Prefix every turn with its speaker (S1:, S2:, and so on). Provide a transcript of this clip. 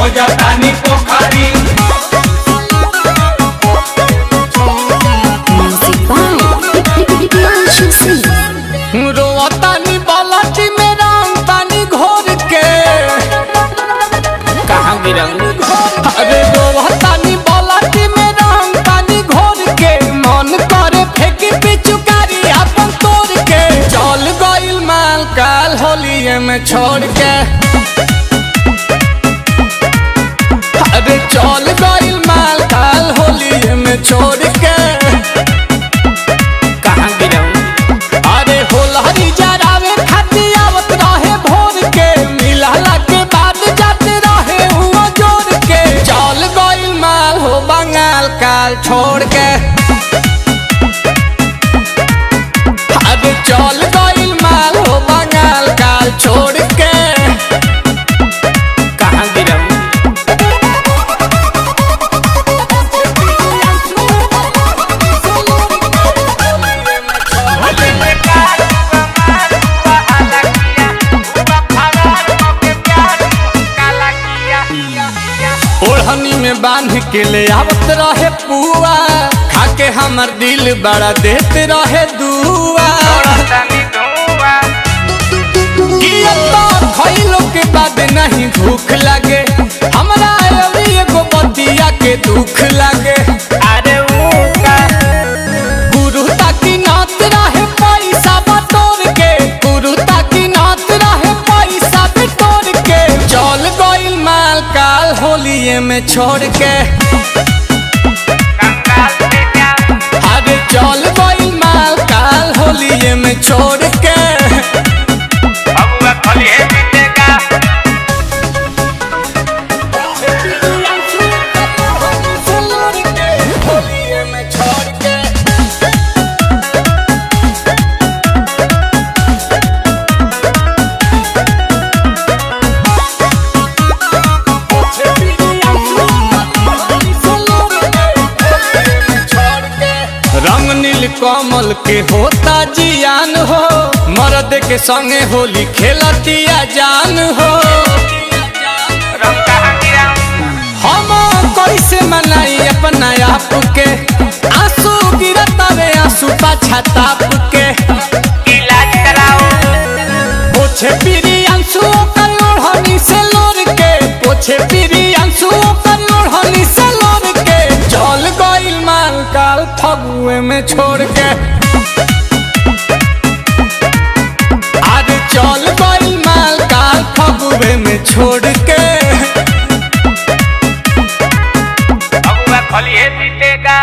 S1: खोजतानी पोखरी।
S2: रोतानी बालाजी में रंग पानी घोर के कहाँ गिरंग। अरे रोतानी बालाजी में रंग पानी घोर के मन करे फेंकी पिचुकारी अपन तोड़ के चल गइल माल काल होलिये में छोड़ के। अरे चल गइल माल काल होलिये में छोड़ के कहाँ गिरंग। अरे होलहरी जरावे खाती आवत रहे भोर के मिलहला के बाद जाते रहे हुआ जोड़ के चल गइल माल हो बंगाल काल छोड़ के। अरे चल गइल माल हो बंगाल काल छोड़ के कहाँ गिरंग। ओढ़नी में बांध के ले आवत रहे पुआ खाके हमर दिल बड़ा देते रहे दुआ। खइलो के बाद नहीं भूख लगे हमरा अभी एगो बतिया के दुख लगे। अरे गुरु ताकि नात रहे पैसा बटोर के गुरु ताकि नात रहे पैसा बटोर के चल गइल माल काल होलिये में छोड़ के। अरे चल गइल माल काल होलिये में छोड़ के होलिये में छोड़ के। रंग नील कमल के होता जियान हो मर्द के संगे होली खेलतिया जान हो। हम कैसे मनाई अपना आप के आंसू गिरता रे आंसू पाछा ताप के इलाज कराओ। पोछे पीरी आंसू कर ओढ़नी से लोर के पोछे पीरी आंसू कर ओढ़नी से लोर के चल गइल माल काल फगुए में छोड़ के। आज चल गइल माल काल फगुए में छोड़ के
S1: जीतेगा।